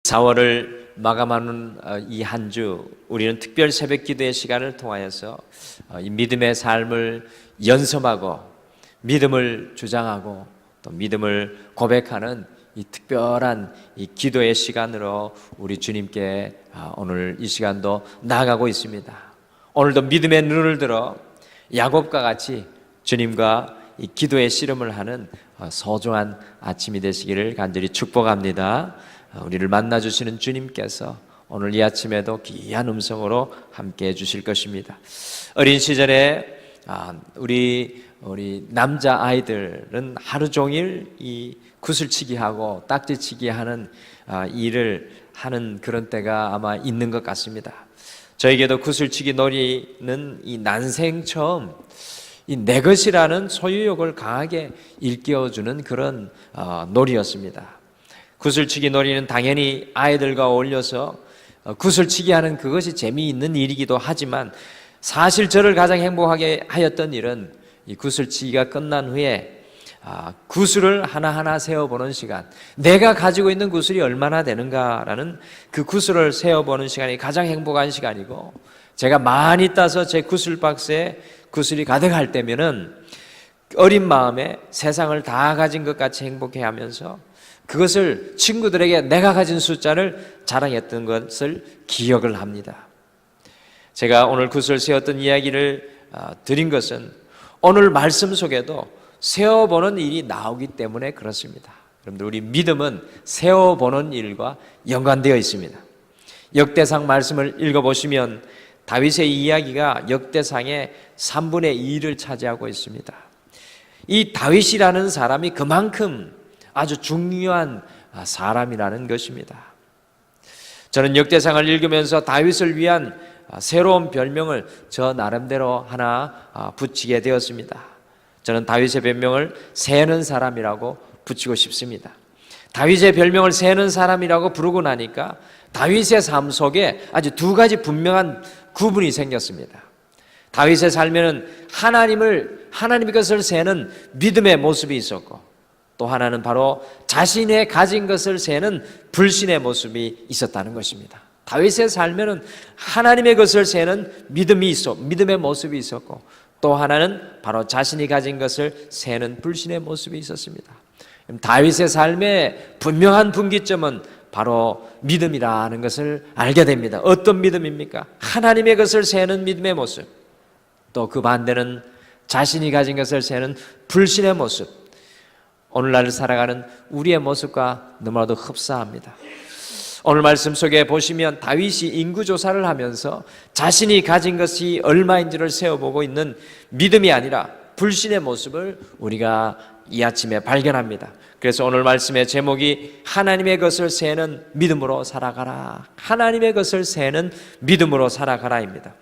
4월을 마감하는 이 한 주, 우리는 특별 새벽 기도의 시간을 통하여서 이 믿음의 삶을 연습하고 믿음을 주장하고 또 믿음을 고백하는 이 특별한 이 기도의 시간으로 우리 주님께 오늘 이 시간도 나아가고 있습니다. 오늘도 믿음의 눈을 들어 야곱과 같이 주님과 이 기도의 씨름을 하는 소중한 아침이 되시기를 간절히 축복합니다. 우리를 만나주시는 주님께서 오늘 이 아침에도 귀한 음성으로 함께 해주실 것입니다. 어린 시절에 우리 남자 아이들은 하루 종일 이 구슬치기 하고 딱지치기 하는 일을 하는 그런 때가 아마 있는 것 같습니다. 저에게도 구슬치기 놀이는 이 난생 처음 이 내 것이라는 소유욕을 강하게 일깨워주는 그런 놀이였습니다. 구슬치기 놀이는 당연히 아이들과 어울려서 구슬치기 하는 그것이 재미있는 일이기도 하지만 사실 저를 가장 행복하게 하였던 일은 이 구슬치기가 끝난 후에 구슬을 하나하나 세어보는 시간, 내가 가지고 있는 구슬이 얼마나 되는가라는 그 구슬을 세어보는 시간이 가장 행복한 시간이고, 제가 많이 따서 제 구슬 박스에 구슬이 가득할 때면은 어린 마음에 세상을 다 가진 것 같이 행복해하면서 그것을 친구들에게 내가 가진 숫자를 자랑했던 것을 기억을 합니다. 제가 오늘 구슬 세웠던 이야기를 드린 것은 오늘 말씀 속에도 세어보는 일이 나오기 때문에 그렇습니다. 여러분들, 우리 믿음은 세어보는 일과 연관되어 있습니다. 역대상 말씀을 읽어보시면 다윗의 이야기가 역대상의 3분의 2를 차지하고 있습니다. 이 다윗이라는 사람이 그만큼 아주 중요한 사람이라는 것입니다. 저는 역대상을 읽으면서 다윗을 위한 새로운 별명을 저 나름대로 하나 붙이게 되었습니다. 저는 다윗의 별명을 세는 사람이라고 붙이고 싶습니다. 다윗의 별명을 세는 사람이라고 부르고 나니까 다윗의 삶 속에 아주 두 가지 분명한 구분이 생겼습니다. 다윗의 삶에는 하나님의 것을 세는 믿음의 모습이 있었고, 또 하나는 바로 자신의 가진 것을 세는 불신의 모습이 있었다는 것입니다. 다윗의 삶에는 하나님의 것을 세는 믿음의 모습이 있었고, 또 하나는 바로 자신이 가진 것을 세는 불신의 모습이 있었습니다. 다윗의 삶의 분명한 분기점은 바로 믿음이라는 것을 알게 됩니다. 어떤 믿음입니까? 하나님의 것을 세는 믿음의 모습, 또 그 반대는 자신이 가진 것을 세는 불신의 모습. 오늘날 살아가는 우리의 모습과 너무나도 흡사합니다. 오늘 말씀 속에 보시면 다윗이 인구조사를 하면서 자신이 가진 것이 얼마인지를 세어보고 있는 믿음이 아니라 불신의 모습을 우리가 이 아침에 발견합니다. 그래서 오늘 말씀의 제목이 하나님의 것을 세는 믿음으로 살아가라, 하나님의 것을 세는 믿음으로 살아가라입니다.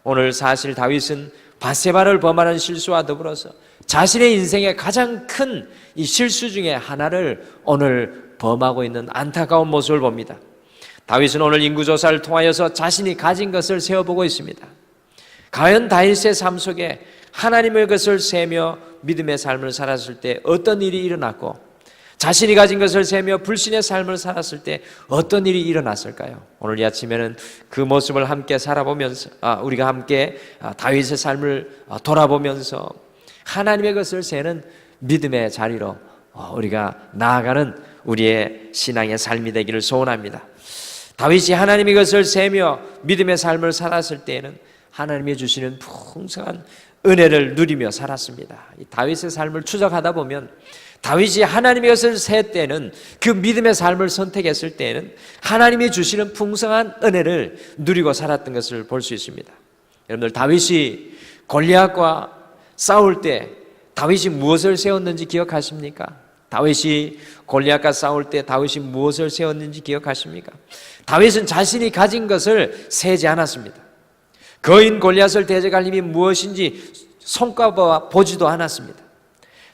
오늘 사실 다윗은 밧세바를 범하는 실수와 더불어서 자신의 인생의 가장 큰 이 실수 중에 하나를 오늘 범하고 있는 안타까운 모습을 봅니다. 다윗은 오늘 인구조사를 통하여서 자신이 가진 것을 세어보고 있습니다. 과연 다윗의 삶 속에 하나님의 것을 세며 믿음의 삶을 살았을 때 어떤 일이 일어났고, 자신이 가진 것을 세며 불신의 삶을 살았을 때 어떤 일이 일어났을까요? 오늘 이 아침에는 그 모습을 함께 살아보면서 우리가 함께 다윗의 삶을 돌아보면서 하나님의 것을 세는 믿음의 자리로 우리가 나아가는 우리의 신앙의 삶이 되기를 소원합니다. 다윗이 하나님의 것을 세며 믿음의 삶을 살았을 때에는 하나님이 주시는 풍성한 은혜를 누리며 살았습니다. 이 다윗의 삶을 추적하다 보면 다윗이 하나님의 것을 셀 때는, 그 믿음의 삶을 선택했을 때는 하나님이 주시는 풍성한 은혜를 누리고 살았던 것을 볼 수 있습니다. 여러분들, 다윗이 골리앗과 싸울 때 다윗이 무엇을 세웠는지 기억하십니까? 다윗이 골리앗과 싸울 때 다윗이 무엇을 세웠는지 기억하십니까? 다윗은 자신이 가진 것을 세지 않았습니다. 거인 골리앗을 대적할 힘이 무엇인지 손꼽아 보지도 않았습니다.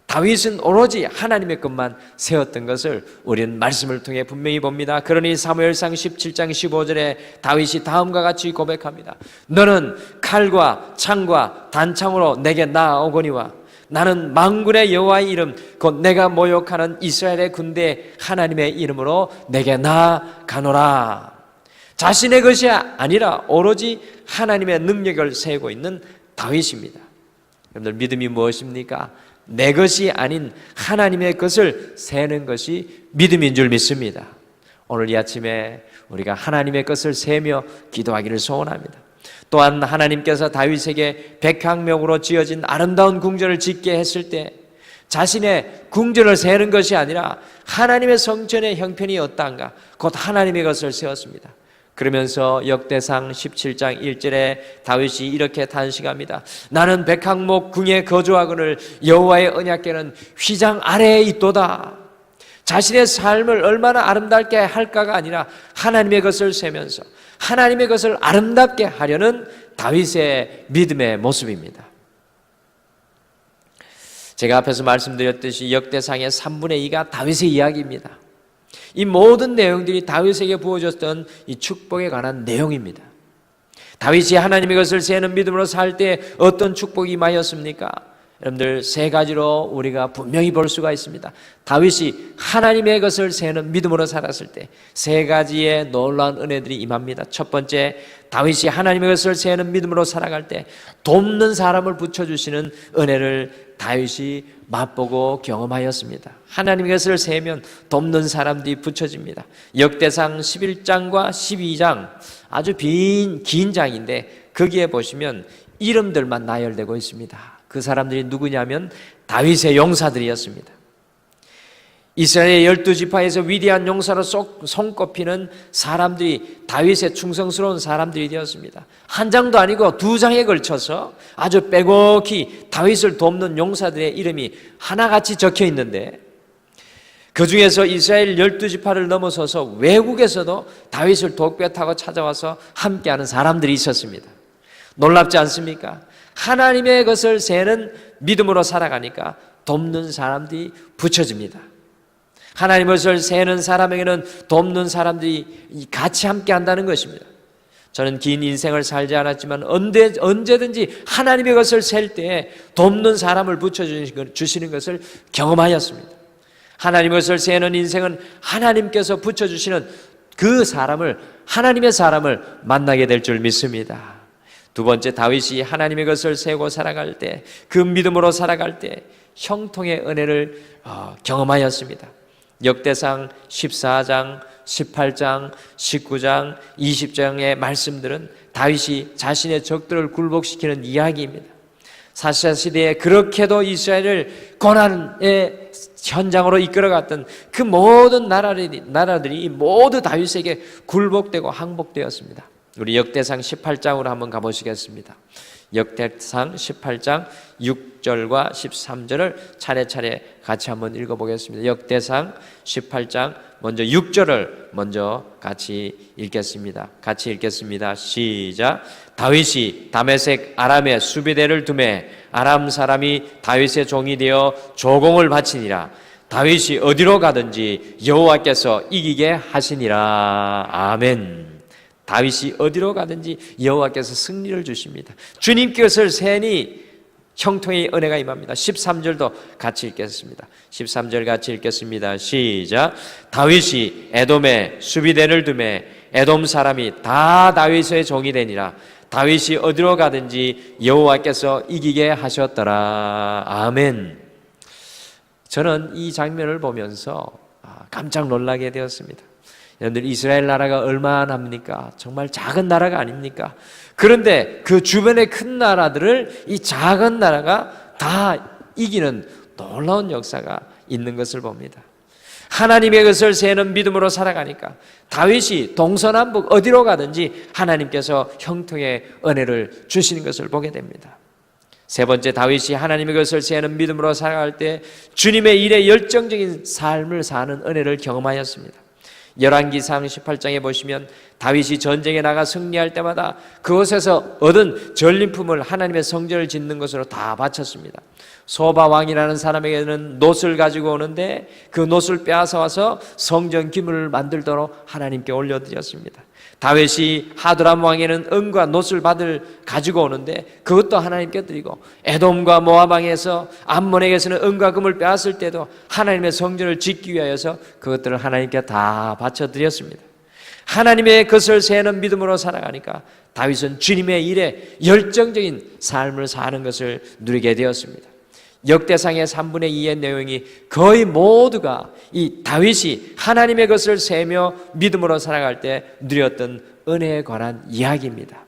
다윗은 오로지 하나님의 것만 세웠던 것을 우리는 말씀을 통해 분명히 봅니다. 그러니 사무엘상 17장 15절에 다윗이 다음과 같이 고백합니다. 너는 칼과 창과 단창으로 내게 나아오거니와 나는 만군의 여호와의 이름 곧 내가 모욕하는 이스라엘의 군대 하나님의 이름으로 내게 나아가노라. 자신의 것이 아니라 오로지 하나님의 능력을 세우고 있는 다윗입니다. 여러분들 믿음이 무엇입니까? 내 것이 아닌 하나님의 것을 세는 것이 믿음인 줄 믿습니다. 오늘 이 아침에 우리가 하나님의 것을 세며 기도하기를 소원합니다. 또한 하나님께서 다윗에게 백향목으로 지어진 아름다운 궁전을 짓게 했을 때 자신의 궁전을 세는 것이 아니라 하나님의 성전의 형편이 어떠한가 곧 하나님의 것을 세웠습니다. 그러면서 역대상 17장 1절에 다윗이 이렇게 탄식합니다. 나는 백향목 궁에 거주하거늘 여호와의 언약궤는 휘장 아래에 있도다. 자신의 삶을 얼마나 아름답게 할까가 아니라 하나님의 것을 세면서 하나님의 것을 아름답게 하려는 다윗의 믿음의 모습입니다. 제가 앞에서 말씀드렸듯이 역대상의 3분의 2가 다윗의 이야기입니다. 이 모든 내용들이 다윗에게 부어졌던 이 축복에 관한 내용입니다. 다윗이 하나님의 것을 세는 믿음으로 살 때 어떤 축복이 임하였습니까? 여러분들 세 가지로 우리가 분명히 볼 수가 있습니다. 다윗이 하나님의 것을 세는 믿음으로 살았을 때 세 가지의 놀라운 은혜들이 임합니다. 첫 번째, 다윗이 하나님의 것을 세는 믿음으로 살아갈 때 돕는 사람을 붙여주시는 은혜를 다윗이 맛보고 경험하였습니다. 하나님의 것을 세면 돕는 사람들이 붙여집니다. 역대상 11장과 12장 아주 긴 장인데 거기에 보시면 이름들만 나열되고 있습니다. 그 사람들이 누구냐면 다윗의 용사들이었습니다. 이스라엘의 12지파에서 위대한 용사로 손꼽히는 사람들이 다윗의 충성스러운 사람들이 되었습니다. 한 장도 아니고 두 장에 걸쳐서 아주 빼곡히 다윗을 돕는 용사들의 이름이 하나같이 적혀 있는데 그 중에서 이스라엘 12지파를 넘어서서 외국에서도 다윗을 독배 타고 찾아와서 함께하는 사람들이 있었습니다. 놀랍지 않습니까? 하나님의 것을 세는 믿음으로 살아가니까 돕는 사람들이 붙여집니다. 하나님의 것을 세는 사람에게는 돕는 사람들이 같이 함께 한다는 것입니다. 저는 긴 인생을 살지 않았지만 언제든지 하나님의 것을 셀 때 돕는 사람을 붙여주시는 것을 경험하였습니다. 하나님의 것을 세는 인생은 하나님께서 붙여주시는 그 사람을, 하나님의 사람을 만나게 될 줄 믿습니다. 두 번째, 다윗이 하나님의 것을 세우고 살아갈 때, 그 믿음으로 살아갈 때 형통의 은혜를 경험하였습니다. 역대상 14장, 18장, 19장, 20장의 말씀들은 다윗이 자신의 적들을 굴복시키는 이야기입니다. 사사시대에 그렇게도 이스라엘을 고난의 현장으로 이끌어갔던 그 모든 나라들이 모두 다윗에게 굴복되고 항복되었습니다. 우리 역대상 18장으로 한번 가보시겠습니다. 역대상 18장 6절과 13절을 차례차례 같이 한번 읽어보겠습니다. 역대상 18장 먼저 6절을 먼저 같이 읽겠습니다. 같이 읽겠습니다. 시작. 다윗이 다메섹 아람에 수비대를 두매 아람 사람이 다윗의 종이 되어 조공을 바치니라. 다윗이 어디로 가든지 여호와께서 이기게 하시니라. 아멘. 다윗이 어디로 가든지 여호와께서 승리를 주십니다. 주님 것을 세니 형통의 은혜가 임합니다. 13절도 같이 읽겠습니다. 13절 같이 읽겠습니다. 시작. 다윗이 에돔에 수비대를 두매 에돔 사람이 다 다윗의 종이 되니라. 다윗이 어디로 가든지 여호와께서 이기게 하셨더라. 아멘. 저는 이 장면을 보면서 깜짝 놀라게 되었습니다. 여러분들 이스라엘 나라가 얼마나 합니까? 정말 작은 나라가 아닙니까? 그런데 그 주변의 큰 나라들을 이 작은 나라가 다 이기는 놀라운 역사가 있는 것을 봅니다. 하나님의 것을 세는 믿음으로 살아가니까 다윗이 동서남북 어디로 가든지 하나님께서 형통의 은혜를 주시는 것을 보게 됩니다. 세 번째, 다윗이 하나님의 것을 세는 믿음으로 살아갈 때 주님의 일에 열정적인 삶을 사는 은혜를 경험하였습니다. 열왕기상 18장에 보시면 다윗이 전쟁에 나가 승리할 때마다 그곳에서 얻은 전리품을 하나님의 성전을 짓는 것으로 다 바쳤습니다. 소바 왕이라는 사람에게는 놋을 가지고 오는데 그 놋을 빼앗아 와서 성전 기물을 만들도록 하나님께 올려드렸습니다. 다윗이 하드람 왕에는 은과 놋을 가지고 오는데 그것도 하나님께 드리고, 에돔과 모압 왕에서 암몬에게서는 은과 금을 빼앗을 때도 하나님의 성전을 짓기 위하여서 그것들을 하나님께 다 바쳐드렸습니다. 하나님의 것을 세는 믿음으로 살아가니까 다윗은 주님의 일에 열정적인 삶을 사는 것을 누리게 되었습니다. 역대상의 3분의 2의 내용이 거의 모두가 이 다윗이 하나님의 것을 세며 믿음으로 살아갈 때 누렸던 은혜에 관한 이야기입니다.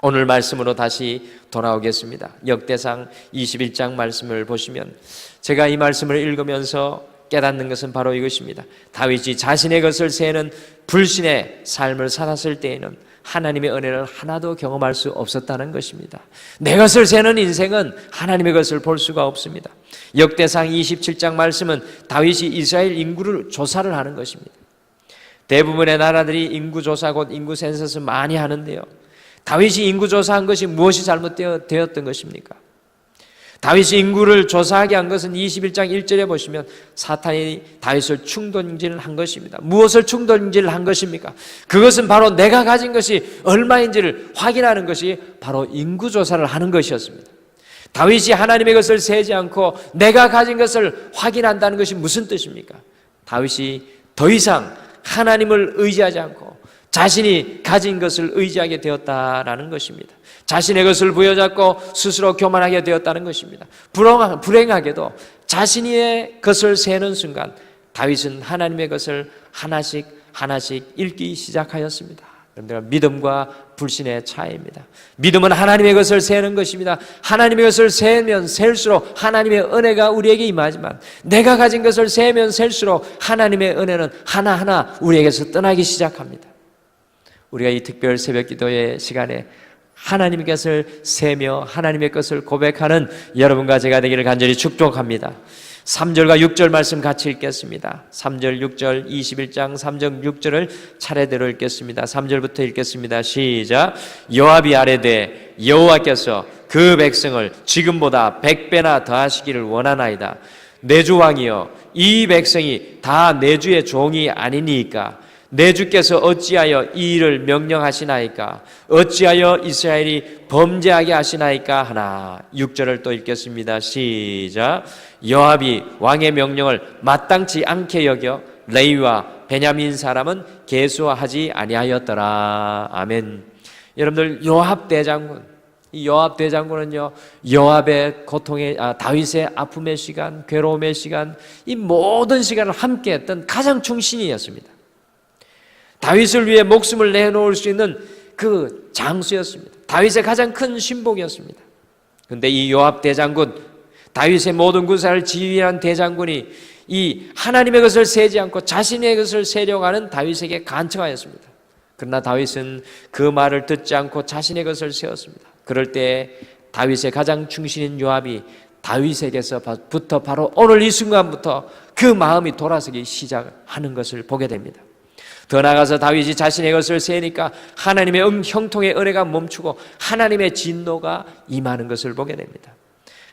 오늘 말씀으로 다시 돌아오겠습니다. 역대상 21장 말씀을 보시면 제가 이 말씀을 읽으면서 깨닫는 것은 바로 이것입니다. 다윗이 자신의 것을 세는 불신의 삶을 살았을 때에는 하나님의 은혜를 하나도 경험할 수 없었다는 것입니다. 내 것을 세는 인생은 하나님의 것을 볼 수가 없습니다. 역대상 27장 말씀은 다윗이 이스라엘 인구를 조사를 하는 것입니다. 대부분의 나라들이 인구조사 곧 인구 센서스 많이 하는데요, 다윗이 인구조사한 것이 무엇이 잘못되었던 것입니까? 다윗이 인구를 조사하게 한 것은 21장 1절에 보시면 사탄이 다윗을 충동질을 한 것입니다. 무엇을 충동질을 한 것입니까? 그것은 바로 내가 가진 것이 얼마인지를 확인하는 것이 바로 인구조사를 하는 것이었습니다. 다윗이 하나님의 것을 세지 않고 내가 가진 것을 확인한다는 것이 무슨 뜻입니까? 다윗이 더 이상 하나님을 의지하지 않고 자신이 가진 것을 의지하게 되었다라는 것입니다. 자신의 것을 부여잡고 스스로 교만하게 되었다는 것입니다. 불행하게도 자신의 것을 세는 순간 다윗은 하나님의 것을 하나씩 읽기 시작하였습니다. 여러분들, 믿음과 불신의 차이입니다. 믿음은 하나님의 것을 세는 것입니다. 하나님의 것을 세면 셀수록 하나님의 은혜가 우리에게 임하지만, 내가 가진 것을 세면 셀수록 하나님의 은혜는 하나하나 우리에게서 떠나기 시작합니다. 우리가 이 특별 새벽 기도의 시간에 하나님의 것을 세며 하나님의 것을 고백하는 여러분과 제가 되기를 간절히 축복합니다. 3절과 6절 말씀 같이 읽겠습니다. 3절, 6절, 21장 3절, 6절을 차례대로 읽겠습니다. 3절부터 읽겠습니다. 시작. 요압이 아뢰되 여호와께서 그 백성을 지금보다 100배나 더하시기를 원하나이다. 내 주 왕이여, 이 백성이 다 내 주의 종이 아니니까 내 주께서 어찌하여 이 일을 명령하시나이까? 어찌하여 이스라엘이 범죄하게 하시나이까? 하나. 6절을 또 읽겠습니다. 시작. 요압이 왕의 명령을 마땅치 않게 여겨 레위와 베냐민 사람은 계수하지 아니하였더라. 아멘. 여러분들, 요압 대장군, 이 요압 대장군은요, 요압의 다윗의 아픔의 시간, 괴로움의 시간, 이 모든 시간을 함께했던 가장 충신이었습니다. 다윗을 위해 목숨을 내놓을 수 있는 그 장수였습니다. 다윗의 가장 큰 신복이었습니다. 그런데 이 요압 대장군, 다윗의 모든 군사를 지휘한 대장군이 이 하나님의 것을 세지 않고 자신의 것을 세려고 하는 다윗에게 간청하였습니다. 그러나 다윗은 그 말을 듣지 않고 자신의 것을 세웠습니다. 그럴 때 다윗의 가장 충신인 요압이 다윗에게서부터 바로 오늘 이 순간부터 그 마음이 돌아서기 시작하는 것을 보게 됩니다. 더 나아가서 다윗이 자신의 것을 세니까 하나님의 형통의 은혜가 멈추고 하나님의 진노가 임하는 것을 보게 됩니다.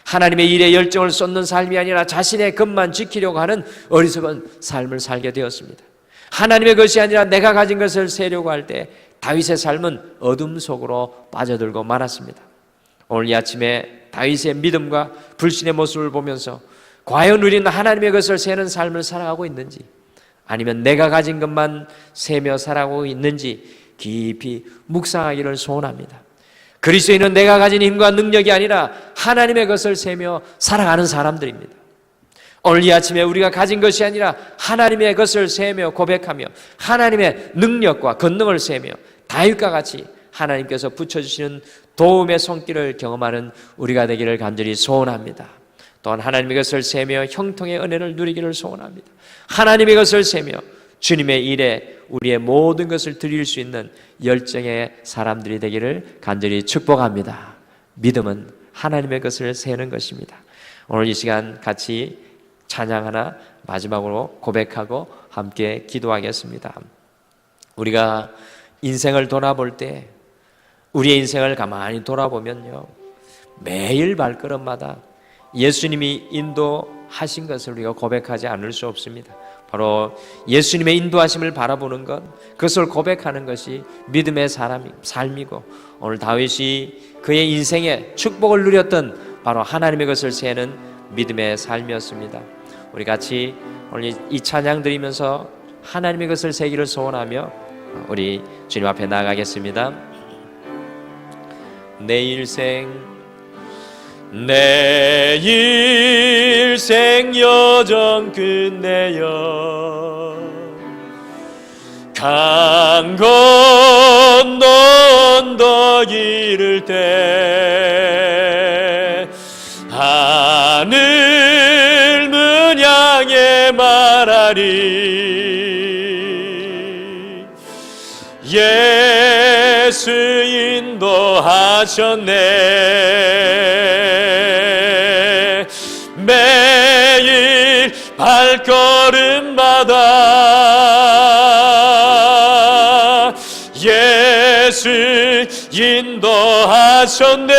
하나님의 일에 열정을 쏟는 삶이 아니라 자신의 것만 지키려고 하는 어리석은 삶을 살게 되었습니다. 하나님의 것이 아니라 내가 가진 것을 세려고 할 때 다윗의 삶은 어둠 속으로 빠져들고 말았습니다. 오늘 이 아침에 다윗의 믿음과 불신의 모습을 보면서 과연 우리는 하나님의 것을 세는 삶을 살아가고 있는지, 아니면 내가 가진 것만 세며 살아가고 있는지 깊이 묵상하기를 소원합니다. 그리스도인은 내가 가진 힘과 능력이 아니라 하나님의 것을 세며 살아가는 사람들입니다. 오늘 이 아침에 우리가 가진 것이 아니라 하나님의 것을 세며 고백하며 하나님의 능력과 권능을 세며 다윗과 같이 하나님께서 붙여주시는 도움의 손길을 경험하는 우리가 되기를 간절히 소원합니다. 또한 하나님의 것을 세며 형통의 은혜를 누리기를 소원합니다. 하나님의 것을 세며 주님의 일에 우리의 모든 것을 드릴 수 있는 열정의 사람들이 되기를 간절히 축복합니다. 믿음은 하나님의 것을 세는 것입니다. 오늘 이 시간 같이 찬양 하나 마지막으로 고백하고 함께 기도하겠습니다. 우리가 인생을 돌아볼 때, 우리의 인생을 가만히 돌아보면요, 매일 발걸음마다 예수님이 인도하신 것을 우리가 고백하지 않을 수 없습니다. 바로 예수님의 인도하심을 바라보는 것, 그것을 고백하는 것이 믿음의 삶이고, 오늘 다윗이 그의 인생에 축복을 누렸던 바로 하나님의 것을 세는 믿음의 삶이었습니다. 우리 같이 오늘 이 찬양 드리면서 하나님의 것을 세기를 소원하며 우리 주님 앞에 나아가겠습니다. 내 일생 여정 끝내어 강 건너 언덕 이를 때 하늘 문 향해 말하리 예수 인도하셨네 매일 발걸음마다 예수 인도하셨네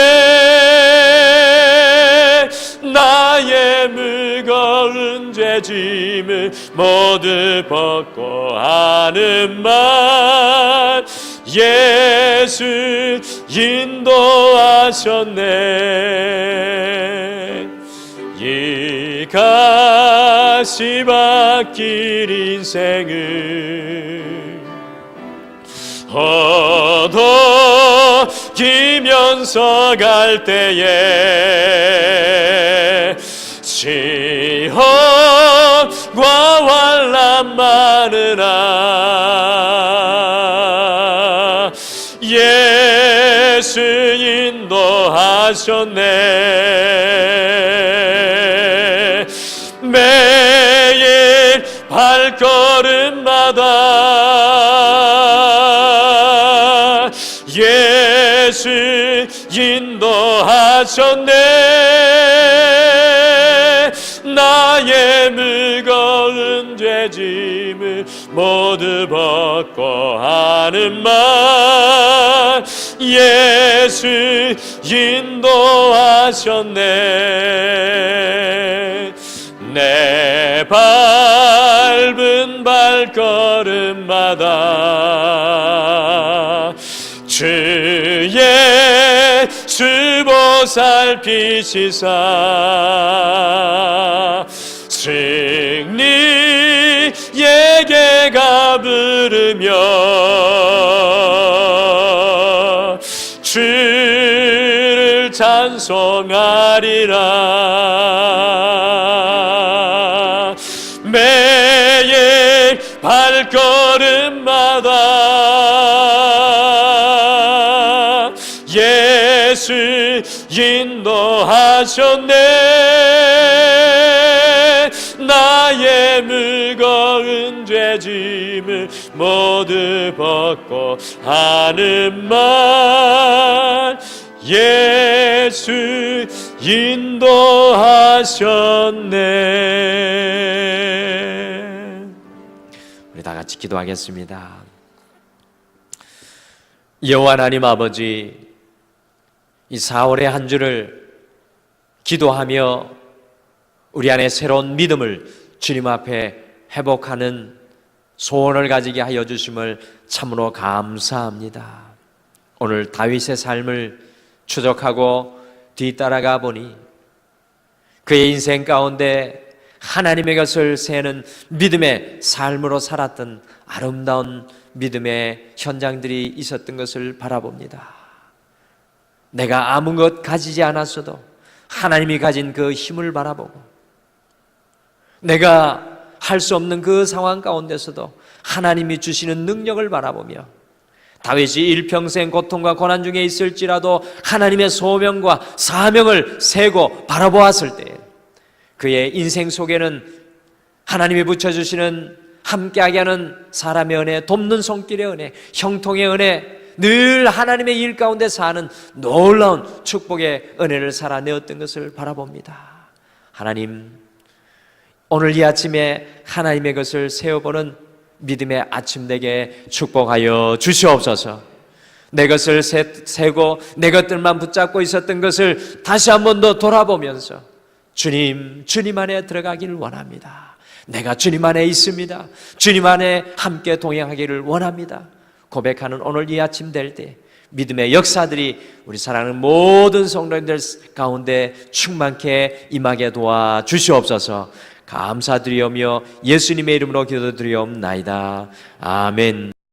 나의 무거운 죄짐을 모두 벗고 하는 말 예수 인도하셨네 이 가시밭길 인생을 허덕이면서 갈 때에 시험과 환난 많으나 예수 인도하셨네 매일 발걸음마다 예수 인도하셨네 나의 무거운 죄짐을 모두 벗고 하는 말 예수 인도하셨네 내 밟은 발걸음마다 주의 주 보살피시사 승리에게 가부르며 주를 찬송하리라 매일 발걸음마다 예수 인도하셨네 나의 무거운 죄짐을 모두 벗고 하는 말 예수 인도하셨네. 우리 다 같이 기도하겠습니다. 여호와 하나님 아버지, 이 4월의 한 주를 기도하며 우리 안에 새로운 믿음을 주님 앞에 회복하는 소원을 가지게 하여 주심을 참으로 감사합니다. 오늘 다윗의 삶을 추적하고 뒤따라가 보니 그의 인생 가운데 하나님의 것을 세는 믿음의 삶으로 살았던 아름다운 믿음의 현장들이 있었던 것을 바라봅니다. 내가 아무것 가지지 않았어도 하나님이 가진 그 힘을 바라보고, 내가 할 수 없는 그 상황 가운데서도 하나님이 주시는 능력을 바라보며, 다윗이 일평생 고통과 고난 중에 있을지라도 하나님의 소명과 사명을 세고 바라보았을 때 그의 인생 속에는 하나님이 붙여주시는 함께하게 하는 사람의 은혜, 돕는 손길의 은혜, 형통의 은혜, 늘 하나님의 일 가운데 사는 놀라운 축복의 은혜를 살아내었던 것을 바라봅니다. 하나님, 오늘 이 아침에 하나님의 것을 세워보는 믿음의 아침 되게 축복하여 주시옵소서. 내 것을 세고 내 것들만 붙잡고 있었던 것을 다시 한 번 더 돌아보면서 주님 안에 들어가기를 원합니다. 내가 주님 안에 있습니다. 주님 안에 함께 동행하기를 원합니다. 고백하는 오늘 이 아침 될 때 믿음의 역사들이 우리 사랑하는 모든 성도님들 가운데 충만케 임하게 도와 주시옵소서. 감사드리오며 예수님의 이름으로 기도드리옵나이다. 아멘.